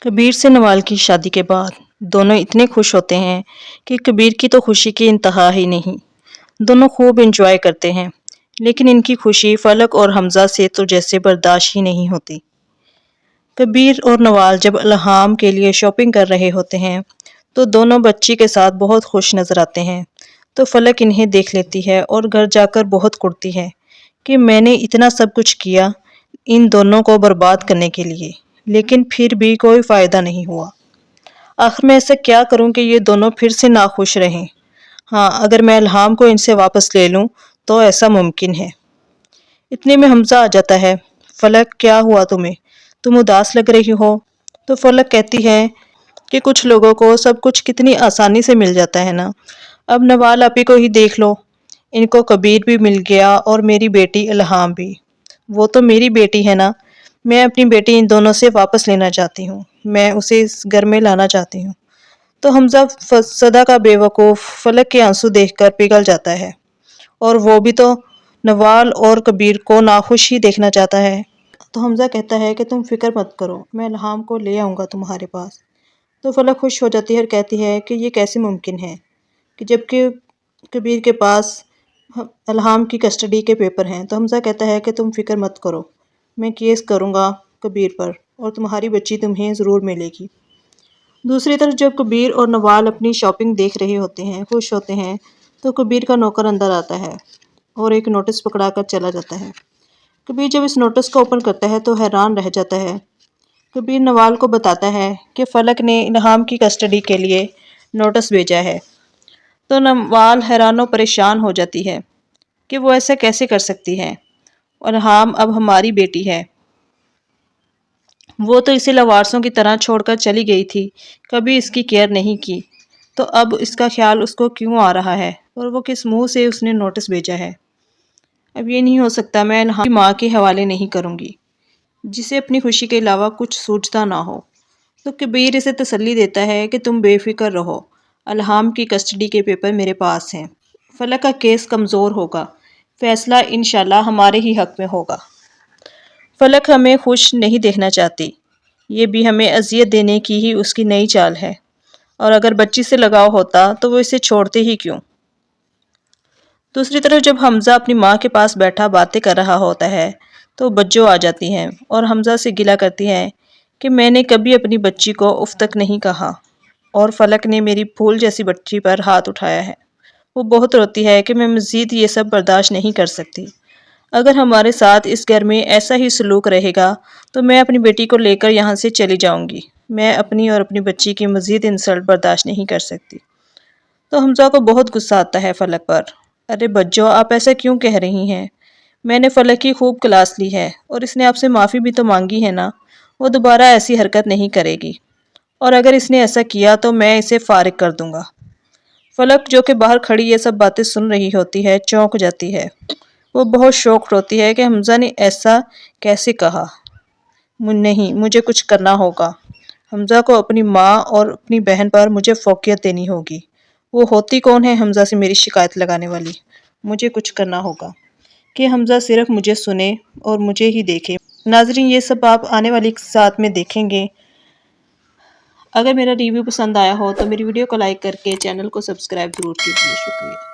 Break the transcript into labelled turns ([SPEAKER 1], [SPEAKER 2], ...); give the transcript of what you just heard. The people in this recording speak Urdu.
[SPEAKER 1] کبیر سے نوال کی شادی کے بعد دونوں اتنے خوش ہوتے ہیں کہ کبیر کی تو خوشی کی انتہا ہی نہیں۔ دونوں خوب انجوائے کرتے ہیں، لیکن ان کی خوشی فلک اور حمزہ سے تو جیسے برداشت ہی نہیں ہوتی۔ کبیر اور نوال جب الہام کے لیے شاپنگ کر رہے ہوتے ہیں تو دونوں بچی کے ساتھ بہت خوش نظر آتے ہیں، تو فلک انہیں دیکھ لیتی ہے اور گھر جا کر بہت کڑتی ہے کہ میں نے اتنا سب کچھ کیا ان دونوں کو برباد کرنے کے لیے، لیکن پھر بھی کوئی فائدہ نہیں ہوا۔ آخر میں ایسا کیا کروں کہ یہ دونوں پھر سے ناخوش رہیں؟ ہاں، اگر میں الہام کو ان سے واپس لے لوں تو ایسا ممکن ہے۔ اتنے میں حمزہ آ جاتا ہے۔ فلک، کیا ہوا تمہیں؟ تم اداس لگ رہی ہو۔ تو فلک کہتی ہے کہ کچھ لوگوں کو سب کچھ کتنی آسانی سے مل جاتا ہے نا۔ اب نوال آپی کو ہی دیکھ لو، ان کو کبیر بھی مل گیا اور میری بیٹی الہام بھی۔ وہ تو میری بیٹی ہے نا، میں اپنی بیٹی ان دونوں سے واپس لینا چاہتی ہوں، میں اسے اس گھر میں لانا چاہتی ہوں۔ تو حمزہ صدا کا بے وقوف فلک کے آنسو دیکھ کر پگھل جاتا ہے، اور وہ بھی تو نوال اور کبیر کو ناخوش ہی دیکھنا چاہتا ہے۔ تو حمزہ کہتا ہے کہ تم فکر مت کرو، میں الہام کو لے آؤں گا تمہارے پاس۔ تو فلک خوش ہو جاتی ہے اور کہتی ہے کہ یہ کیسے ممکن ہے کہ جبکہ کبیر کے پاس الہام کی کسٹڈی کے پیپر ہیں۔ تو حمزہ کہتا ہے کہ تم فکر مت کرو، میں کیس کروں گا کبیر پر اور تمہاری بچی تمہیں ضرور ملے گی۔ دوسری طرف جب کبیر اور نوال اپنی شاپنگ دیکھ رہے ہوتے ہیں، خوش ہوتے ہیں، تو کبیر کا نوکر اندر آتا ہے اور ایک نوٹس پکڑا کر چلا جاتا ہے۔ کبیر جب اس نوٹس کو اوپن کرتا ہے تو حیران رہ جاتا ہے۔ کبیر نوال کو بتاتا ہے کہ فلک نے الہام کی کسٹڈی کے لیے نوٹس بھیجا ہے۔ تو نوال حیران و پریشان ہو جاتی ہے کہ وہ ایسا کیسے کر سکتی ہے، الہام اب ہماری بیٹی ہے، وہ تو اسے لاوارثوں کی طرح چھوڑ کر چلی گئی تھی، کبھی اس کی کیئر نہیں کی، تو اب اس کا خیال اس کو کیوں آ رہا ہے اور وہ کس منہ سے اس نے نوٹس بھیجا ہے؟ اب یہ نہیں ہو سکتا، میں الہام کی ماں کے حوالے نہیں کروں گی، جسے اپنی خوشی کے علاوہ کچھ سوچتا نہ ہو۔ تو کبیر اسے تسلی دیتا ہے کہ تم بے فکر رہو، الہام کی کسٹڈی کے پیپر میرے پاس ہیں، فلک کا کیس کمزور ہوگا، فیصلہ انشاءاللہ ہمارے ہی حق میں ہوگا۔ فلک ہمیں خوش نہیں دیکھنا چاہتی، یہ بھی ہمیں اذیت دینے کی ہی اس کی نئی چال ہے، اور اگر بچی سے لگاؤ ہوتا تو وہ اسے چھوڑتے ہی کیوں؟ دوسری طرف جب حمزہ اپنی ماں کے پاس بیٹھا باتیں کر رہا ہوتا ہے تو بجو آ جاتی ہیں اور حمزہ سے گلہ کرتی ہیں کہ میں نے کبھی اپنی بچی کو اف تک نہیں کہا، اور فلک نے میری پھول جیسی بچی پر ہاتھ اٹھایا ہے۔ وہ بہت روتی ہے کہ میں مزید یہ سب برداشت نہیں کر سکتی، اگر ہمارے ساتھ اس گھر میں ایسا ہی سلوک رہے گا تو میں اپنی بیٹی کو لے کر یہاں سے چلی جاؤں گی، میں اپنی اور اپنی بچی کی مزید انسلٹ برداشت نہیں کر سکتی۔ تو حمزہ کو بہت غصہ آتا ہے فلک پر۔ ارے بجو، آپ ایسا کیوں کہہ رہی ہیں؟ میں نے فلک کی خوب کلاس لی ہے اور اس نے آپ سے معافی بھی تو مانگی ہے نا، وہ دوبارہ ایسی حرکت نہیں کرے گی، اور اگر اس نے ایسا کیا تو میں اسے فارغ کر دوں گا۔ فلک جو کہ باہر کھڑی یہ سب باتیں سن رہی ہوتی ہے چونک جاتی ہے، وہ بہت شوکڈ ہوتی ہے کہ حمزہ نے ایسا کیسے کہا۔ نہیں، مجھے کچھ کرنا ہوگا، حمزہ کو اپنی ماں اور اپنی بہن پر مجھے فوقیت دینی ہوگی۔ وہ ہوتی کون ہے حمزہ سے میری شکایت لگانے والی؟ مجھے کچھ کرنا ہوگا کہ حمزہ صرف مجھے سنے اور مجھے ہی دیکھے۔ ناظرین، یہ سب آپ آنے والی ساتھ میں دیکھیں گے۔ اگر میرا ریویو پسند آیا ہو تو میری ویڈیو کو لائک کر کے چینل کو سبسکرائب ضرور کیجیے۔ شکریہ۔